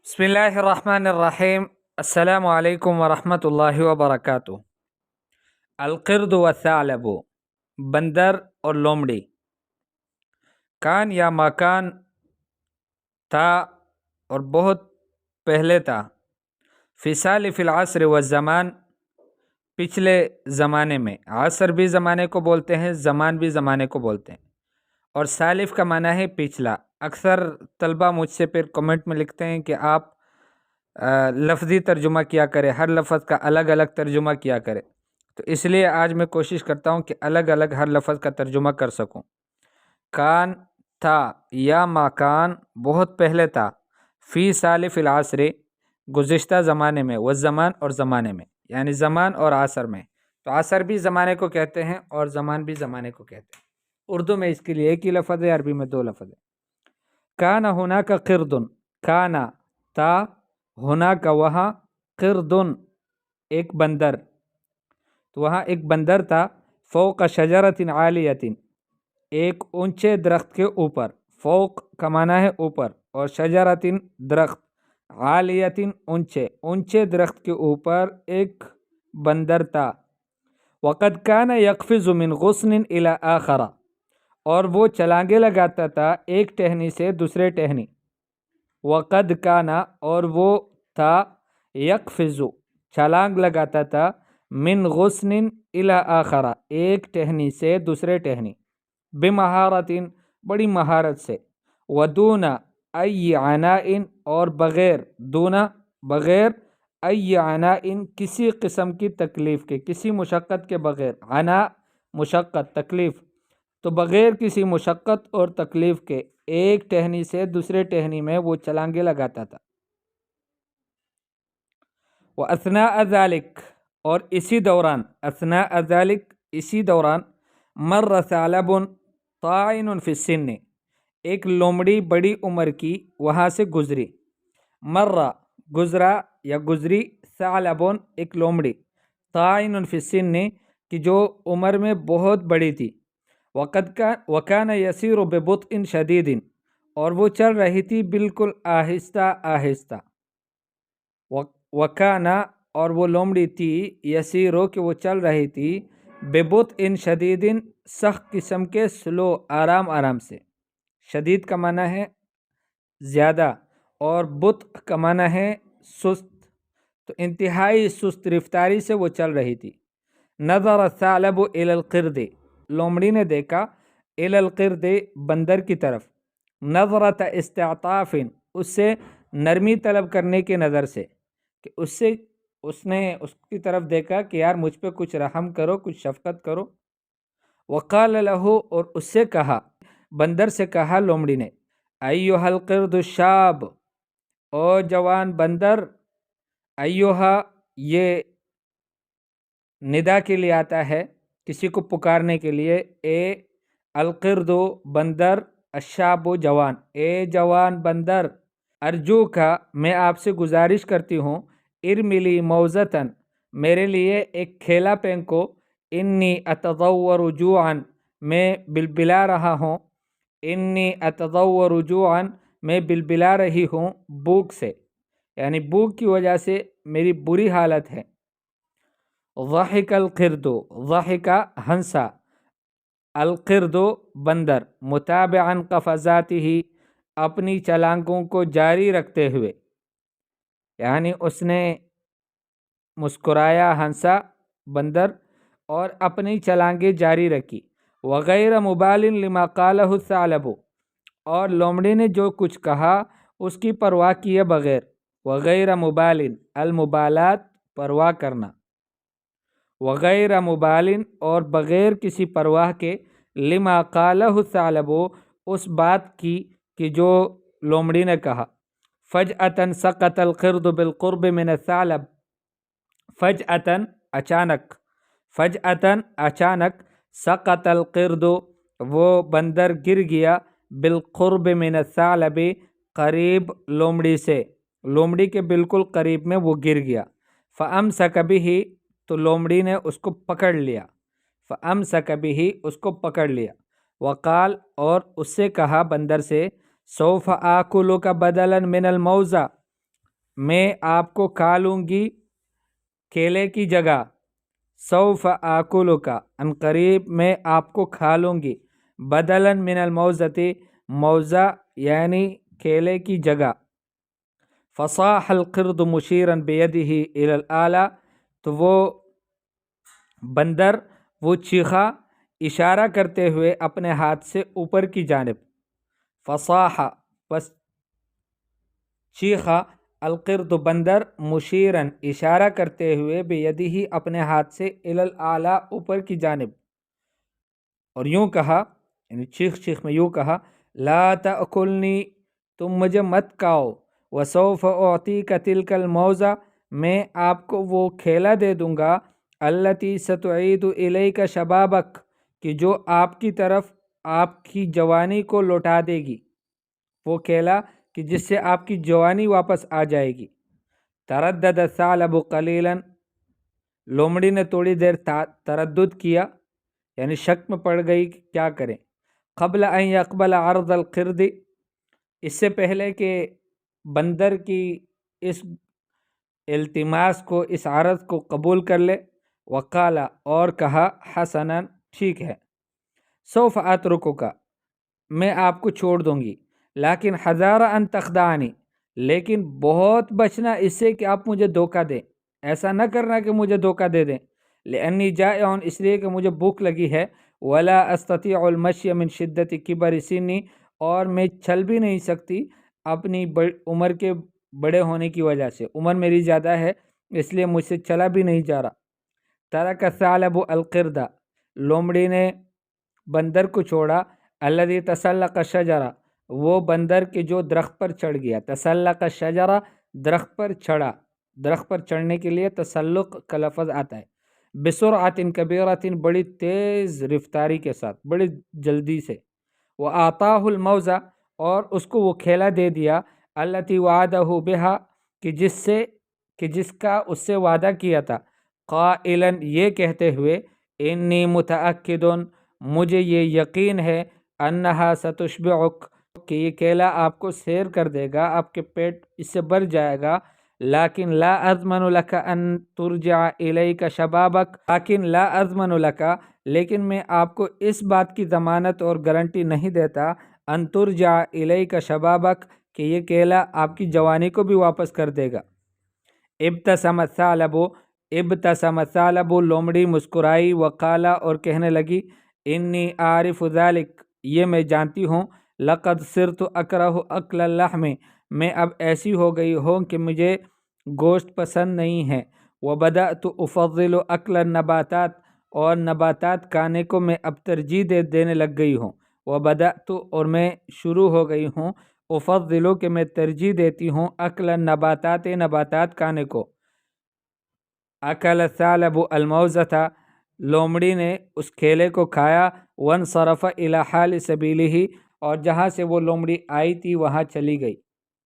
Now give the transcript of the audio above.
बिस्मिल्लाहिर्रहमानिर्रहीम। अस्सलामु अलैकुम वरहमतुल्लाहि वबरकातुह। अलक़िर्द वस्सालबु, बंदर और लोमड़ी। कान या मकान था और बहुत पहले था। फ़िसाल फ़िल असर व ज़मान, पिछले ज़माने में। असर भी ज़माने को बोलते हैं, ज़मान भी ज़माने को बोलते हैं। और सालिफ का माना है पिछला। अक्सर तलबा मुझसे फिर कमेंट में लिखते हैं कि आप लफ्ज़ी तर्जुमा किया करें, हर लफ्ज़ का अलग अलग तर्जुमा किया करें। तो इसलिए आज मैं कोशिश करता हूँ कि अलग अलग हर लफ्ज़ का तर्जुमा कर सकूँ। कान था या मकान बहुत पहले था। फ़ी साल फ़िल असर, गुज़िश्ता ज़माने में। व ज़मान और ज़माने में, यानी ज़मान और असर में। तो असर भी ज़माने को कहते हैं और ज़मान भी ज़माने को कहते हैं। उर्दू में इसके लिए एक ही लफ्ज़ है, अरबी में दो लफ्ज़ है। काना हुना का क़िर्दुन, काना था, हुना का वहाँ, क़िर्दुन एक बंदर, तो वहाँ एक बंदर था। फ़ौक़ शजरतिन आलियतिन, एक ऊंचे दरख्त के ऊपर। फ़ौक़ का माना है ऊपर, और शजरतिन दरख्त, आलियतिन ऊंचे, ऊंचे दरख्त के ऊपर एक बंदर था। वक़द कान यक़फ़िज़ु मिन गुस्निन इला आखरा, और वो छलांगे लगाता था एक टहनी से दूसरे टहनी। वक़द काना, और वो था, यक़फ़िज़ु छलांग लगाता था, मिन गुस्निन इला आखरा, एक टहनी से दूसरे टहनी। बिमहारतिन, बड़ी महारत से। वदूना अय्य अनाइन, और बग़ैर, दूना बग़ैर, अय्य अनाइन किसी किस्म की तकलीफ़ के, किसी मुशक्क़त के बग़ैर। अना मुशक्क़त, तकलीफ़, तो बग़ैर किसी मुशक्क़त और तकलीफ़ के एक टहनी से दूसरे टहनी में वो छलांगे लगाता था। व असना अज़ालिक, और इसी दौरान, असना अज़ालिक इसी दौरान, मर्र सालबुन ताइनुन फ़िस्सिन्नि, एक लोमड़ी बड़ी उम्र की वहाँ से गुजरी। मर्रा गुजरा या गुजरी, सालबुन एक लोमड़ी, ताइनुन फ़िस्सिन्नि कि जो उम्र में बहुत बड़ी थी। वकान यसीरु बिबुत्इन शदीदिन, और वो चल रही थी बिल्कुल आहिस्ता आहिस्ता। वकाना, और वो लोमड़ी थी, यसीरो कि वो चल रही थी, बेबुत्इन शदीदिन सख्त किस्म के, स्लो आराम आराम से। शदीद का माना है ज़्यादा, और बुत का माना है सुस्त, तो इंतहाई सुस्त रफ्तारी से वो चल रही थी। नज़र सालबु इलल क़िर्द, लोमड़ी ने देखा, इलल क़िर्द बंदर की तरफ। नज़रत इस्तिअताफ़िन, उससे नरमी तलब करने की नज़र से, कि उसने उसकी तरफ देखा कि यार मुझ पे कुछ रहम करो, कुछ शफ़क़त करो। वक़ाल लहू, और उससे कहा, बंदर से कहा लोमड़ी ने, अय्युहल क़िर्दु शाब, ओ जवान बंदर। अय्युहा ये निदा के लिए आता है, किसी को पुकारने के लिए। ए अलक़िर्दु बंदर, अशाबु जवान, ए जवान बंदर। अर्जू का, मैं आपसे गुजारिश करती हूँ, इरमिली मौज़तन, मेरे लिए एक खेला फेंको। इन्नी अतज़व्वरु जुआन, मैं बिलबिला रहा हूँ। इन्नी अतज़व्वरु जुआन, मैं बिलबिला रही हूँ भूख से, यानी भूख की वजह से मेरी बुरी हालत है। ज़ाहिकल क़िर्दु, ज़ाहिका हंसा, अलक़िर्दु बंदर, मुताबिअन क़फ़ज़ातिही, अपनी छलांगों को जारी रखते हुए, यानी उसने मुस्कुराया, हंसा बंदर, और अपनी छलांगे जारी रखी। वग़ैर मुबालिन लिमा क़ालहु सालबु, और लोमड़ी ने जो कुछ कहा उसकी परवाह किए बग़ैर। वग़ैर मुबालिन, अल मुबालात परवाह करना। वग़ैर मुबालिन, और बग़ैर किसी परवाह के, लिमा क़ालहु सालबु, उस बात की कि जो लोमड़ी ने कहा। फ़जअतन सक़तल क़िर्दु बिलक़ुर्ब मिन सालब, फ़जअतन अचानक, फ़जअतन अचानक, सक़तल क़िर्दु वो बंदर गिर गया, बिलक़ुर्ब मिन सालब करीब लोमड़ी से, लोमड़ी के बिल्कुल करीब में वो गिर गया। फ़अमसक बिही, तो लोमड़ी ने उसको पकड़ लिया। फ़अमसक बिही, उसको पकड़ लिया। वक़ाल, और उससे कहा बंदर से, सौफ़ आकुलुका बदलन मिनल मौज़ा, میں آپ کو کھا لوں گی کیلے کی جگہ، سوف آکلک ان قریب میں آپ کو کھا لوں گی، بدلا من الموزتی موزہ یعنی کیلے کی جگہ۔ فصاح القرد مشیرا بیدہ الی الاعلی، تو وہ بندر وہ چیخا اشارہ کرتے ہوئے اپنے ہاتھ سے اوپر کی جانب۔ فصاح پس چیخا، القرد بندر، مشیرن اشارہ کرتے ہوئے، بیدہ اپنے ہاتھ سے، الی الاعلی اوپر کی جانب، اور یوں کہا، یعنی چیخ میں یوں کہا، لا تأکلنی، تم مجھے مت کھاؤ، وسوف اعطیک تلک الموزہ، میں آپ کو وہ کھیلا دے دوں گا، التی ستعید الیک شبابک، کہ جو آپ کی طرف آپ کی جوانی کو لوٹا دے گی، وہ کھیلا کہ جس سے آپ کی جوانی واپس آ جائے گی۔ تردد الثعلب قلیلا، لومڑی نے تھوڑی دیر تردد کیا، یعنی شک میں پڑ گئی کہ کیا کریں۔ قبل ان یقبل عرض القرد، اس سے پہلے کہ بندر کی اس التماس کو، اس عرض کو قبول کر لے، وقال، اور کہا، حسنا، ٹھیک ہے، سوف اترکک، میں آپ کو چھوڑ دوں گی، لیکن حذار ان تخدعنی، لیکن بہت بچنا اس سے کہ آپ مجھے دھوکہ دیں، ایسا نہ کرنا کہ مجھے دھوکہ دے دیں، لانی جائع، اس لیے کہ مجھے بھوک لگی ہے، ولا استطیع المشی من شدت کبر سنی، اور میں چل بھی نہیں سکتی اپنی عمر کے بڑے ہونے کی وجہ سے، عمر میری زیادہ ہے اس لیے مجھ سے چلا بھی نہیں جا رہا۔ ترک الثعلب القرد، لومڑی نے بندر کو چھوڑا، الذی تسلق الشجرہ، وہ بندر کے جو درخت پر چڑھ گیا، تسلق الشجرہ، درخت پر چڑھا، درخت پر چڑھنے کے لیے تسلق کا لفظ آتا ہے، بسرعۃ کبیرۃ، بڑی تیز رفتاری کے ساتھ، بڑی جلدی سے، وآتاہ الموزہ، اور اس کو وہ کھیلا دے دیا، التی وعدہ بہا، کہ جس کا اس سے وعدہ کیا تھا، قائلا، یہ کہتے ہوئے، انی متأکد، مجھے یہ یقین ہے، انہا ستشبعک، کہ یہ کیلا آپ کو سیر کر دے گا، آپ کے پیٹ اس سے بھر جائے گا، لیکن لا اضمن لک ان ترجع الیک شبابک، لیکن میں آپ کو اس بات کی ضمانت اور گارنٹی نہیں دیتا، ان ترجع الیک شبابک، کہ یہ کیلا آپ کی جوانی کو بھی واپس کر دے گا۔ ابتسم الثعلب، لومڑی مسکرائی، وقالا، اور کہنے لگی، انی عارف ذلک، یہ میں جانتی ہوں، لقد صرت اکرہ اکل اللحم، میں اب ایسی ہو گئی ہوں کہ مجھے گوشت پسند نہیں ہے، وبدأت افضل اکل النباتات، اور نباتات کھانے کو میں اب ترجیح دینے لگ گئی ہوں، وبدأت، اور میں شروع ہو گئی ہوں، افضل، کہ میں ترجیح دیتی ہوں، اکل النباتات، نباتات کھانے کو۔ اکل الثعلب الموزة، لومڑی نے اس کیلے کو کھایا، وانصرف الی حال سبیلہ، اور جہاں سے وہ لومڑی آئی تھی وہاں چلی گئی۔